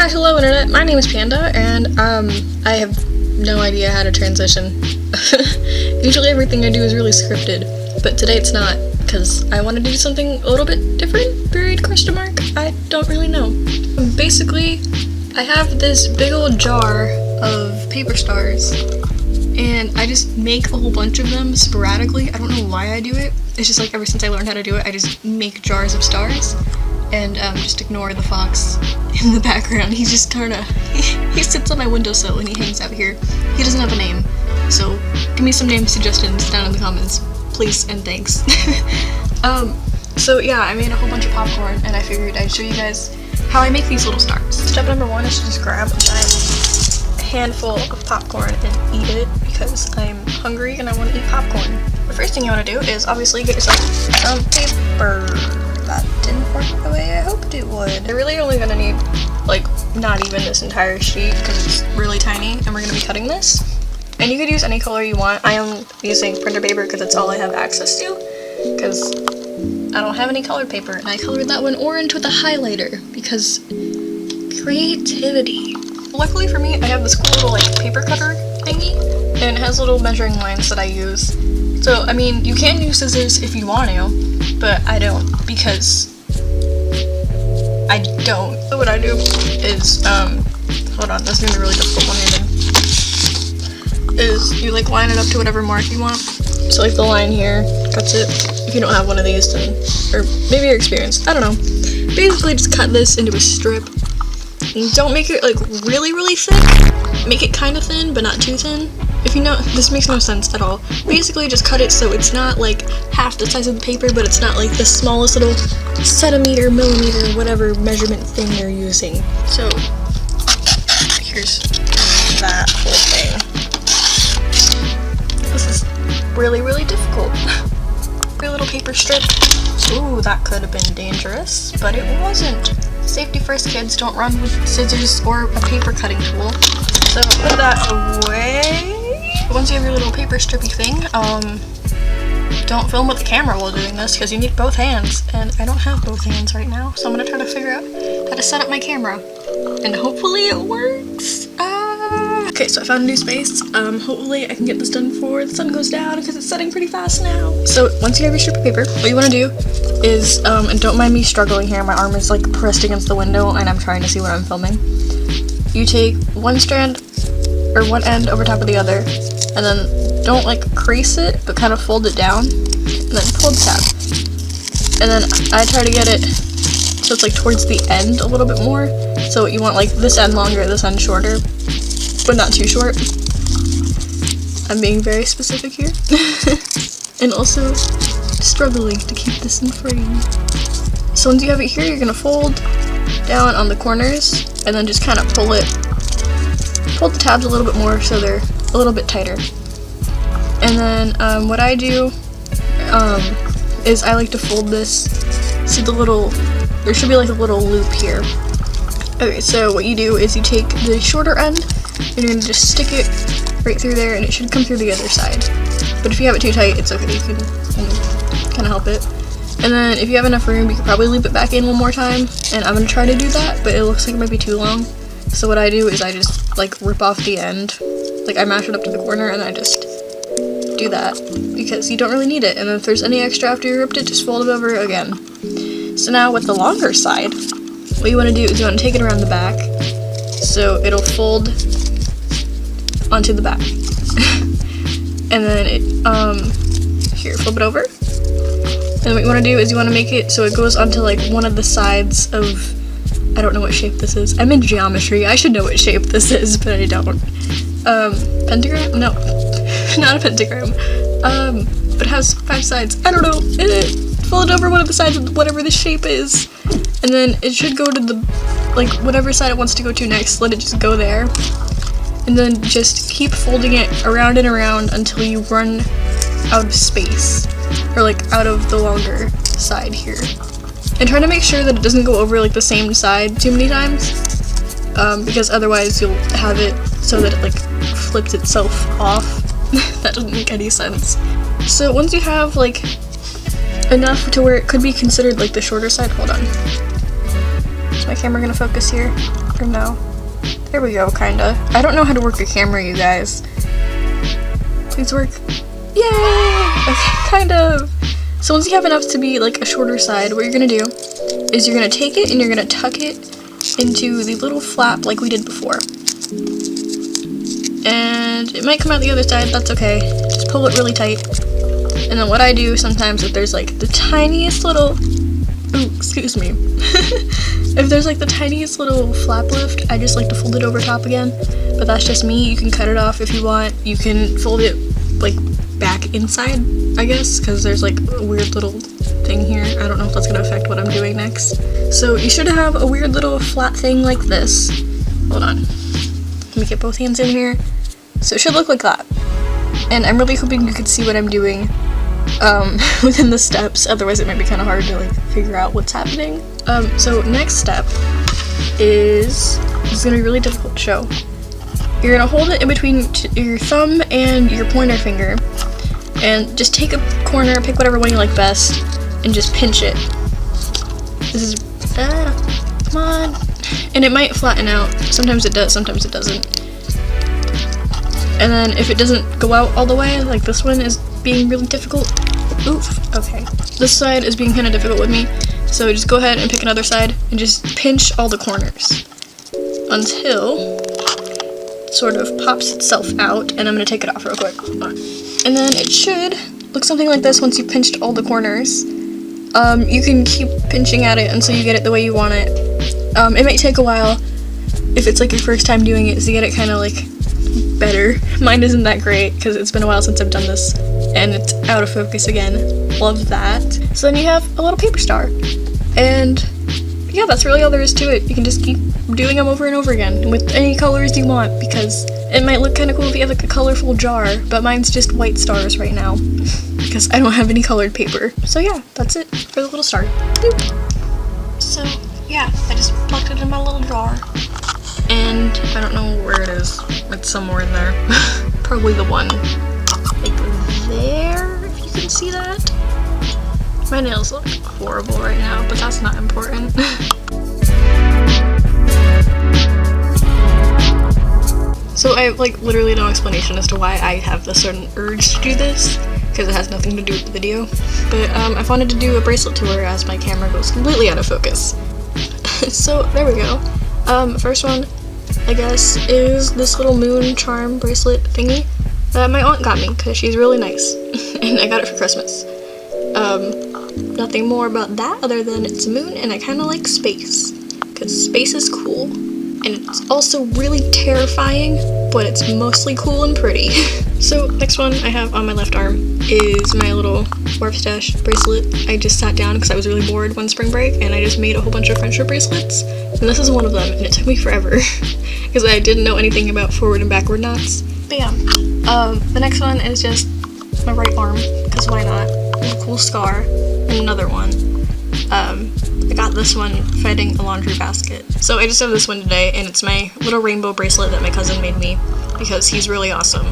Hi, hello internet, my name is Panda, and I have no idea how to transition. Usually everything I do is really scripted, but today it's not, because I want to do something a little bit different, period, question mark, I don't really know. Basically, I have this big old jar of paper stars, and I just make a whole bunch of them sporadically. I don't know why I do it, it's just like ever since I learned how to do it, I just make jars of stars. And just ignore the fox in the background. He's just kinda, he sits on my windowsill and he hangs out here. He doesn't have a name, so give me some name suggestions down in the comments, please and thanks. So yeah, I made a whole bunch of popcorn and I figured I'd show you guys how I make these little stars. Step number one is to just grab a giant handful of popcorn and eat it because I'm hungry and I want to eat popcorn. The first thing you want to do is obviously get yourself some paper. That didn't work the way I hoped it would. You're really only gonna need, like, not even this entire sheet because it's really tiny and we're gonna be cutting this. And you could use any color you want. I am using printer paper because it's all I have access to because I don't have any colored paper. And I colored that one orange with a highlighter because creativity. Luckily for me, I have this cool little, like, paper cutter thingy and it has little measuring lines that I use. So, I mean, you can use scissors if you want to, but I don't, because I don't. So what I do is, hold on, this is gonna be really difficult one-handed, is you like line it up to whatever mark you want. So like the line here, cuts it. If you don't have one of these, then, or maybe you're experienced, I don't know. Basically just cut this into a strip. And don't make it like really, really thick. Make it kind of thin, but not too thin. If you know, this makes no sense at all. Basically just cut it so it's not like half the size of the paper, but it's not like the smallest little centimeter, millimeter, whatever measurement thing you're using. So here's that whole thing. This is really, really difficult. Your little paper strip. Ooh, that could have been dangerous, but it wasn't. Safety first, kids. Don't run with scissors or a paper cutting tool. So put that away. Once you have your little paper strippy thing, don't film with the camera while doing this because you need both hands, and I don't have both hands right now, so I'm gonna try to figure out how to set up my camera, and hopefully it works. Okay, so I found a new space. Hopefully I can get this done before the sun goes down because it's setting pretty fast now. So once you have your strip of paper, what you want to do is, and don't mind me struggling here, my arm is like pressed against the window and I'm trying to see what I'm filming. You take one strand or one end over top of the other, and then don't like crease it, but kind of fold it down, and then pull the tab. And then I try to get it so it's like towards the end a little bit more. So you want like this end longer, this end shorter, but not too short. I'm being very specific here. And also struggling to keep this in frame. So once you have it here, you're gonna fold down on the corners, and then just kind of pull the tabs a little bit more so they're a little bit tighter. And then what I do is I like to fold this, see the little, there should be like a little loop here. Okay, so what you do is you take the shorter end and you're going to just stick it right through there, and it should come through the other side. But if you have it too tight, it's okay, you can kind of help it. And then if you have enough room, you can probably loop it back in one more time, and I'm going to try to do that, but it looks like it might be too long. So what I do is I just like rip off the end, like I mash it up to the corner and I just do that because you don't really need it. And then if there's any extra after you ripped it, just fold it over again. So now with the longer side, what you want to do is you want to take it around the back so it'll fold onto the back. And then here, flip it over. And what you want to do is you want to make it so it goes onto like one of the sides of, I don't know what shape this is. I'm in geometry. I should know what shape this is, but I don't. Pentagram? No. Not a pentagram. But it has 5 sides. I don't know. Fold it over one of the sides of whatever the shape is. And then it should go to the, like, whatever side it wants to go to next. Let it just go there. And then just keep folding it around and around until you run out of space. Or, like, out of the longer side here. And try to make sure that it doesn't go over like the same side too many times, because otherwise you'll have it so that it like flips itself off. That doesn't make any sense. So once you have like enough to where it could be considered like the shorter side, hold on. Is my camera gonna focus here? Or no? There we go, kinda. I don't know how to work a camera, you guys. Please work. Yay! Okay, kind of. So once you have enough to be like a shorter side, what you're gonna do is you're gonna take it and you're gonna tuck it into the little flap like we did before. And it might come out the other side, that's okay. Just pull it really tight. And then what I do sometimes, if there's like the tiniest little, ooh, excuse me. If there's like the tiniest little flap lift, I just like to fold it over top again. But that's just me. You can cut it off if you want. You can fold it like back inside, I guess, because there's like a weird little thing here. I don't know if that's gonna affect what I'm doing next. So you should have a weird little flat thing like this. Hold on. Let me get both hands in here. So it should look like that. And I'm really hoping you could see what I'm doing within the steps, otherwise it might be kind of hard to like figure out what's happening. So next step is, it's gonna be really difficult to show. You're gonna hold it in between your thumb and your pointer finger, and just take a corner, pick whatever one you like best, and just pinch it. This is, come on. And it might flatten out. Sometimes it does, sometimes it doesn't. And then if it doesn't go out all the way, like this one is being really difficult. Oof, okay. This side is being kind of difficult with me, so just go ahead and pick another side and just pinch all the corners until it sort of pops itself out, and I'm going to take it off real quick. And then it should look something like this once you've pinched all the corners. You can keep pinching at it until you get it the way you want it. It might take a while if it's like your first time doing it to get it kind of like better. Mine isn't that great because it's been a while since I've done this and it's out of focus again. Love that. So then you have a little paper star, and yeah, that's really all there is to it. You can just keep doing them over and over again with any colors you want, because it might look kind of cool if you have like a colorful jar, but mine's just white stars right now because I don't have any colored paper. So yeah, that's it for the little star. Boop. So yeah, I just plucked it in my little jar, and I don't know where it is. It's somewhere in there. Probably the one like there, if you can see that. My nails look horrible right now, but that's not important. So I have like literally no explanation as to why I have the certain urge to do this, because it has nothing to do with the video. But I wanted to do a bracelet tour as my camera goes completely out of focus. So there we go. First one, I guess, is this little moon charm bracelet thingy that my aunt got me because she's really nice, and I got it for Christmas. Nothing more about that other than it's a moon, and I kind of like space because space is cool, and it's also really terrifying, but it's mostly cool and pretty. So next one I have on my left arm is my little Warp Stash bracelet. I just sat down because I was really bored one spring break, and I just made a whole bunch of friendship bracelets, and this is one of them, and it took me forever because I didn't know anything about forward and backward knots. But yeah, the next one is just my right arm, because why not? A cool scar, and another one. I got this one fighting a laundry basket. So I just have this one today, and it's my little rainbow bracelet that my cousin made me because he's really awesome.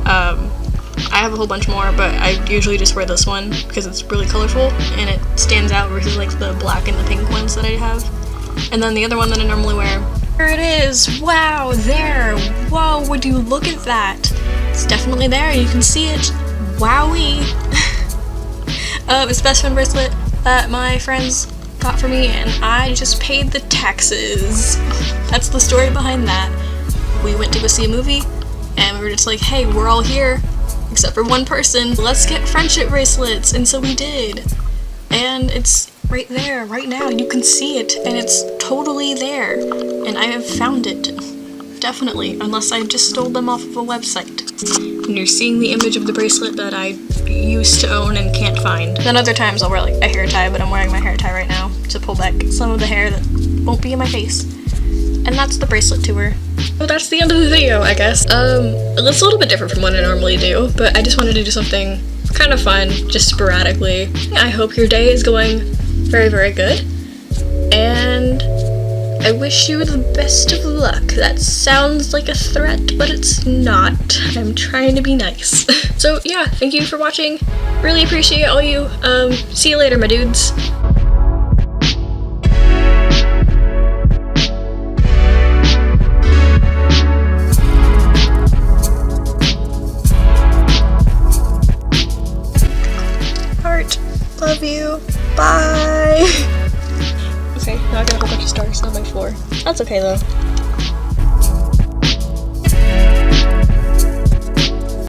I have a whole bunch more, but I usually just wear this one because it's really colorful and it stands out versus like the black and the pink ones that I have. And then the other one that I normally wear. There it is! Wow, there! Whoa, would you look at that? It's definitely there, you can see it. Wowee! It's a best friend bracelet that my friends got for me, and I just paid the taxes. That's the story behind that. We went to go see a movie, and we were just like, hey, we're all here, except for one person. Let's get friendship bracelets, and so we did. And it's right there, right now. You can see it, and it's totally there. And I have found it. Definitely, unless I just stole them off of a website. And you're seeing the image of the bracelet that I used to own and can't find. Then other times I'll wear like a hair tie, but I'm wearing my hair tie right now to pull back some of the hair that won't be in my face. And that's the bracelet tour. So that's the end of the video, I guess. It's a little bit different from what I normally do, but I just wanted to do something kind of fun, just sporadically. I hope your day is going very, very good. And I wish you the best of luck. That sounds like a threat, but it's not. I'm trying to be nice. So yeah, thank you for watching. Really appreciate all you. See you later, my dudes. got a whole bunch of stars on my floor. That's okay though.